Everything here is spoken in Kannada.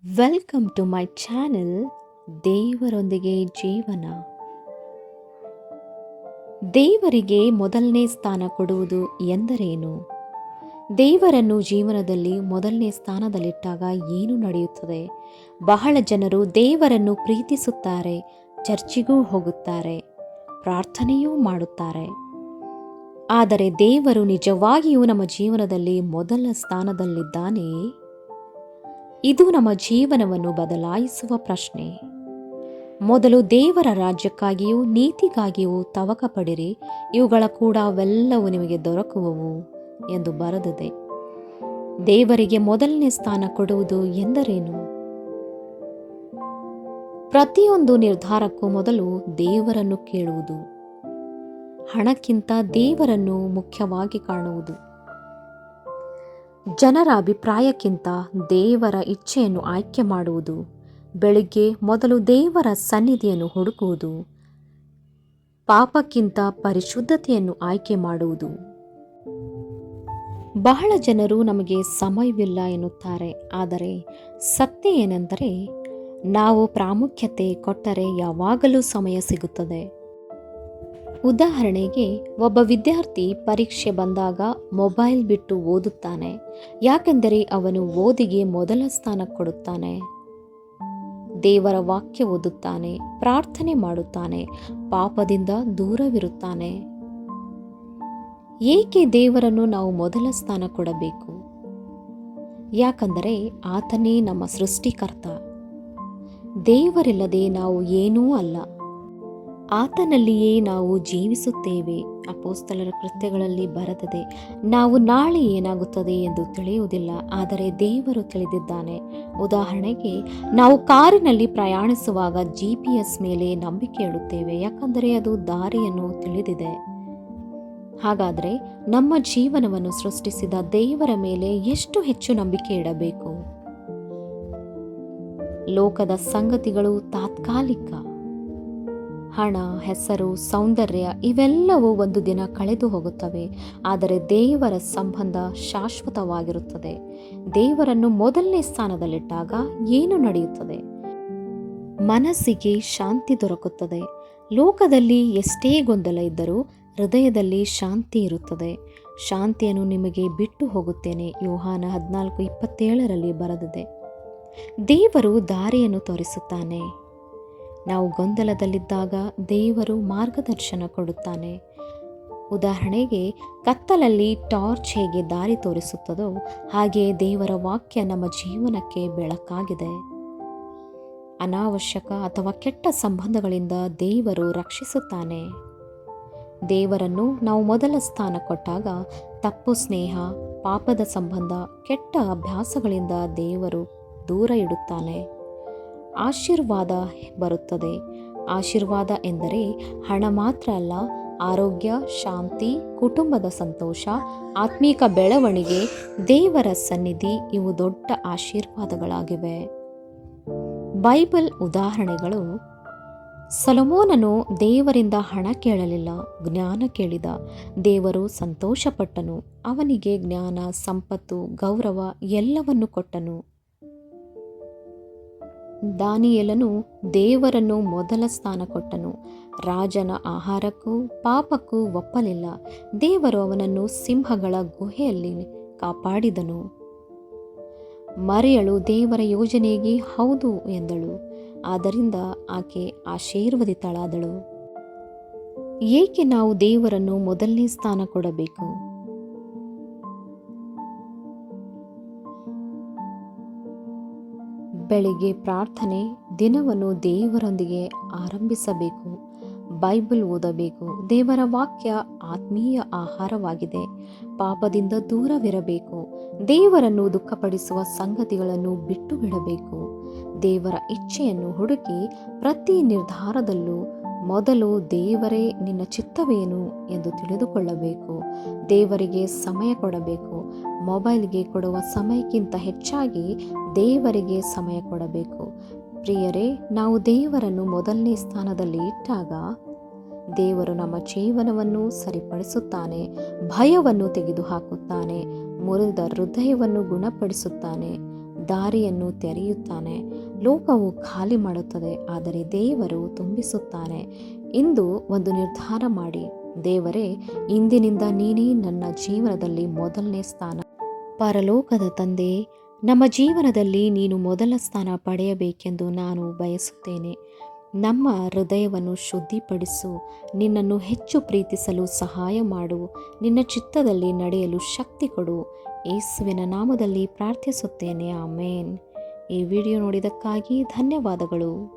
ವೆಲ್ಕಮ್ ಟು ಮೈ ಚಾನೆಲ್ ದೇವರೊಂದಿಗೆ ಜೀವನ. ದೇವರಿಗೆ ಮೊದಲನೇ ಸ್ಥಾನ ಕೊಡುವುದು ಎಂದರೇನು? ದೇವರನ್ನು ಜೀವನದಲ್ಲಿ ಮೊದಲನೇ ಸ್ಥಾನದಲ್ಲಿಟ್ಟಾಗ ಏನು ನಡೆಯುತ್ತದೆ? ಬಹಳ ಜನರು ದೇವರನ್ನು ಪ್ರೀತಿಸುತ್ತಾರೆ, ಚರ್ಚಿಗೂ ಹೋಗುತ್ತಾರೆ, ಪ್ರಾರ್ಥನೆಯೂ ಮಾಡುತ್ತಾರೆ. ಆದರೆ ದೇವರು ನಿಜವಾಗಿಯೂ ನಮ್ಮ ಜೀವನದಲ್ಲಿ ಮೊದಲ ಸ್ಥಾನದಲ್ಲಿದ್ದಾನೆಯೇ? ಇದು ನಮ್ಮ ಜೀವನವನ್ನು ಬದಲಾಯಿಸುವ ಪ್ರಶ್ನೆ. ಮೊದಲು ದೇವರ ರಾಜ್ಯಕ್ಕಾಗಿಯೂ ನೀತಿಗಾಗಿಯೂ ತವಕ ಪಡಿರಿ, ಇವುಗಳ ಕೂಡವೆಲ್ಲವೂ ನಿಮಗೆ ದೊರಕುವವು ಎಂದು ಬರೆದಿದೆ. ದೇವರಿಗೆ ಮೊದಲನೇ ಸ್ಥಾನ ಕೊಡುವುದು ಎಂದರೇನು? ಪ್ರತಿಯೊಂದು ನಿರ್ಧಾರಕ್ಕೂ ಮೊದಲು ದೇವರನ್ನು ಕೇಳುವುದು, ಹಣಕ್ಕಿಂತ ದೇವರನ್ನು ಮುಖ್ಯವಾಗಿ ಕಾಣುವುದು, ಜನರ ಅಭಿಪ್ರಾಯಕ್ಕಿಂತ ದೇವರ ಇಚ್ಛೆಯನ್ನು ಆಯ್ಕೆ ಮಾಡುವುದು, ಬೆಳಿಗ್ಗೆ ಮೊದಲು ದೇವರ ಸನ್ನಿಧಿಯನ್ನು ಹುಡುಕುವುದು, ಪಾಪಕ್ಕಿಂತ ಪರಿಶುದ್ಧತೆಯನ್ನು ಆಯ್ಕೆ ಮಾಡುವುದು. ಬಹಳ ಜನರು ನಮಗೆ ಸಮಯವಿಲ್ಲ ಎನ್ನುತ್ತಾರೆ. ಆದರೆ ಸತ್ಯ ಏನೆಂದರೆ, ನಾವು ಪ್ರಾಮುಖ್ಯತೆ ಕೊಟ್ಟರೆ ಯಾವಾಗಲೂ ಸಮಯ ಸಿಗುತ್ತದೆ. ಉದಾಹರಣೆಗೆ, ಒಬ್ಬ ವಿದ್ಯಾರ್ಥಿ ಪರೀಕ್ಷೆ ಬಂದಾಗ ಮೊಬೈಲ್ ಬಿಟ್ಟು ಓದುತ್ತಾನೆ. ಯಾಕೆಂದರೆ ಅವನು ಓದಿಗೆ ಮೊದಲ ಸ್ಥಾನ ಕೊಡುತ್ತಾನೆ. ದೇವರ ವಾಕ್ಯ ಓದುತ್ತಾನೆ, ಪ್ರಾರ್ಥನೆ ಮಾಡುತ್ತಾನೆ, ಪಾಪದಿಂದ ದೂರವಿರುತ್ತಾನೆ. ಏಕೆ ದೇವರನ್ನು ನಾವು ಮೊದಲ ಸ್ಥಾನ ಕೊಡಬೇಕು? ಯಾಕಂದರೆ ಆತನೇ ನಮ್ಮ ಸೃಷ್ಟಿಕರ್ತ. ದೇವರಿಲ್ಲದೆ ನಾವು ಏನೂ ಅಲ್ಲ. ಆತನಲ್ಲಿಯೇ ನಾವು ಜೀವಿಸುತ್ತೇವೆ. ಅಪೊಸ್ತಲರ ಕೃತ್ಯಗಳಲ್ಲಿ ಬರೆದಿದೆ, ನಾವು ನಾಳೆ ಏನಾಗುತ್ತದೆ ಎಂದು ತಿಳಿಯುವುದಿಲ್ಲ, ಆದರೆ ದೇವರು ತಿಳಿದಿದ್ದಾನೆ. ಉದಾಹರಣೆಗೆ, ನಾವು ಕಾರಿನಲ್ಲಿ ಪ್ರಯಾಣಿಸುವಾಗ GPS ಮೇಲೆ ನಂಬಿಕೆ ಇಡುತ್ತೇವೆ, ಯಾಕಂದರೆ ಅದು ದಾರಿಯನ್ನು ತಿಳಿದಿದೆ. ಹಾಗಾದರೆ ನಮ್ಮ ಜೀವನವನ್ನು ಸೃಷ್ಟಿಸಿದ ದೇವರ ಮೇಲೆ ಎಷ್ಟು ಹೆಚ್ಚು ನಂಬಿಕೆ ಇಡಬೇಕು? ಲೋಕದ ಸಂಗತಿಗಳು ತಾತ್ಕಾಲಿಕ. ಹಣ, ಹೆಸರು, ಸೌಂದರ್ಯ ಇವೆಲ್ಲವೂ ಒಂದು ದಿನ ಕಳೆದು ಹೋಗುತ್ತವೆ. ಆದರೆ ದೇವರ ಸಂಬಂಧ ಶಾಶ್ವತವಾಗಿರುತ್ತದೆ. ದೇವರನ್ನು ಮೊದಲನೇ ಸ್ಥಾನದಲ್ಲಿಟ್ಟಾಗ ಏನು ನಡೆಯುತ್ತದೆ? ಮನಸ್ಸಿಗೆ ಶಾಂತಿ ದೊರಕುತ್ತದೆ. ಲೋಕದಲ್ಲಿ ಎಷ್ಟೇ ಗೊಂದಲ ಇದ್ದರೂ ಹೃದಯದಲ್ಲಿ ಶಾಂತಿ ಇರುತ್ತದೆ. ಶಾಂತಿಯನ್ನು ನಿಮಗೆ ಬಿಟ್ಟು ಹೋಗುತ್ತೇನೆ, ಯೋಹಾನ 14:27 ಬರೆದಿದೆ. ದೇವರು ದಾರಿಯನ್ನು ತೋರಿಸುತ್ತಾನೆ. ನಾವು ಗೊಂದಲದಲ್ಲಿದ್ದಾಗ ದೇವರು ಮಾರ್ಗದರ್ಶನ ಕೊಡುತ್ತಾನೆ. ಉದಾಹರಣೆಗೆ, ಕತ್ತಲಲ್ಲಿ ಟಾರ್ಚ್ ಹೇಗೆ ದಾರಿ ತೋರಿಸುತ್ತದೋ ಹಾಗೆಯೇ ದೇವರ ವಾಕ್ಯ ನಮ್ಮ ಜೀವನಕ್ಕೆ ಬೆಳಕಾಗಿದೆ. ಅನಾವಶ್ಯಕ ಅಥವಾ ಕೆಟ್ಟ ಸಂಬಂಧಗಳಿಂದ ದೇವರು ರಕ್ಷಿಸುತ್ತಾನೆ. ದೇವರನ್ನು ನಾವು ಮೊದಲ ಸ್ಥಾನ ಕೊಟ್ಟಾಗ ತಪ್ಪು ಸ್ನೇಹ, ಪಾಪದ ಸಂಬಂಧ, ಕೆಟ್ಟ ಅಭ್ಯಾಸಗಳಿಂದ ದೇವರು ದೂರ ಇಡುತ್ತಾನೆ. ಆಶೀರ್ವಾದ ಬರುತ್ತದೆ. ಆಶೀರ್ವಾದ ಎಂದರೆ ಹಣ ಮಾತ್ರ ಅಲ್ಲ, ಆರೋಗ್ಯ, ಶಾಂತಿ, ಕುಟುಂಬದ ಸಂತೋಷ, ಆತ್ಮೀಕ ಬೆಳವಣಿಗೆ, ದೇವರ ಸನ್ನಿಧಿ ಇವು ದೊಡ್ಡ ಆಶೀರ್ವಾದಗಳಾಗಿವೆ. ಬೈಬಲ್ ಉದಾಹರಣೆಗಳು: ಸೊಲೊಮೋನನು ದೇವರಿಂದ ಹಣ ಕೇಳಲಿಲ್ಲ, ಜ್ಞಾನ ಕೇಳಿದ. ದೇವರು ಸಂತೋಷಪಟ್ಟನು. ಅವನಿಗೆ ಜ್ಞಾನ, ಸಂಪತ್ತು, ಗೌರವ ಎಲ್ಲವನ್ನು ಕೊಟ್ಟನು. ದಾನಿಯೇಲನು ದೇವರನ್ನು ಮೊದಲ ಸ್ಥಾನ ಕೊಟ್ಟನು. ರಾಜನ ಆಹಾರಕ್ಕೂ ಪಾಪಕ್ಕೂ ಒಪ್ಪಲಿಲ್ಲ. ದೇವರು ಅವನನ್ನು ಸಿಂಹಗಳ ಗುಹೆಯಲ್ಲಿ ಕಾಪಾಡಿದನು. ಮರಿಯಳು ದೇವರ ಯೋಜನೆಗೆ ಹೌದು ಎಂದಳು. ಆದ್ದರಿಂದ ಆಕೆ ಆಶೀರ್ವದಿತಳಾದಳು. ಏಕೆ ನಾವು ದೇವರನ್ನು ಮೊದಲನೇ ಸ್ಥಾನ ಕೊಡಬೇಕು? ಬೆಳಿಗ್ಗೆ ಪ್ರಾರ್ಥನೆ, ದಿನವನ್ನು ದೇವರೊಂದಿಗೆ ಆರಂಭಿಸಬೇಕು. ಬೈಬಲ್ ಓದಬೇಕು. ದೇವರ ವಾಕ್ಯ ಆತ್ಮೀಯ ಆಹಾರವಾಗಿದೆ. ಪಾಪದಿಂದ ದೂರವಿರಬೇಕು. ದೇವರನ್ನು ದುಃಖಪಡಿಸುವ ಸಂಗತಿಗಳನ್ನು ಬಿಟ್ಟು ಬಿಡಬೇಕು. ದೇವರ ಇಚ್ಛೆಯನ್ನು ಹುಡುಕಿ ಪ್ರತಿ ನಿರ್ಧಾರದಲ್ಲೂ ಮೊದಲು ದೇವರೇ ನಿನ್ನ ಚಿತ್ತವೇನು ಎಂದು ತಿಳಿದುಕೊಳ್ಳಬೇಕು. ದೇವರಿಗೆ ಸಮಯ ಕೊಡಬೇಕು. ಮೊಬೈಲ್ಗೆ ಕೊಡುವ ಸಮಯಕ್ಕಿಂತ ಹೆಚ್ಚಾಗಿ ದೇವರಿಗೆ ಸಮಯ ಕೊಡಬೇಕು. ಪ್ರಿಯರೇ, ನಾವು ದೇವರನ್ನು ಮೊದಲನೇ ಸ್ಥಾನದಲ್ಲಿ ಇಟ್ಟಾಗ ದೇವರು ನಮ್ಮ ಜೀವನವನ್ನು ಸರಿಪಡಿಸುತ್ತಾನೆ, ಭಯವನ್ನು ತೆಗೆದುಹಾಕುತ್ತಾನೆ, ಮುರಿದ ಹೃದಯವನ್ನು ಗುಣಪಡಿಸುತ್ತಾನೆ. ದಾರಿಯನ್ನು ತೆರೆಯುತ್ತಾನೆ. ಲೋಕವು ಖಾಲಿ ಮಾಡುತ್ತದೆ, ಆದರೆ ದೇವರು ತುಂಬಿಸುತ್ತಾನೆ. ಇಂದು ಒಂದು ನಿರ್ಧಾರ ಮಾಡಿ, ದೇವರೇ, ಇಂದಿನಿಂದ ನೀನೇ ನನ್ನ ಜೀವನದಲ್ಲಿ ಮೊದಲನೇ ಸ್ಥಾನ. ಪರಲೋಕದ ತಂದೆ, ನಮ್ಮ ಜೀವನದಲ್ಲಿ ನೀನು ಮೊದಲ ಸ್ಥಾನ ಪಡೆಯಬೇಕೆಂದು ನಾನು ಬಯಸುತ್ತೇನೆ. ನಮ್ಮ ಹೃದಯವನ್ನು ಶುದ್ಧಿಪಡಿಸು, ನಿನ್ನನ್ನು ಹೆಚ್ಚು ಪ್ರೀತಿಸಲು ಸಹಾಯ ಮಾಡು, ನಿನ್ನ ಚಿತ್ತದಲ್ಲಿ ನಡೆಯಲು ಶಕ್ತಿ ಕೊಡು. ಯೇಸುವಿನ ನಾಮದಲ್ಲಿ ಪ್ರಾರ್ಥಿಸುತ್ತೇನೆ, ಆಮೇನ್. ಈ ವಿಡಿಯೋ ನೋಡಿದ್ದಕ್ಕಾಗಿ ಧನ್ಯವಾದಗಳು.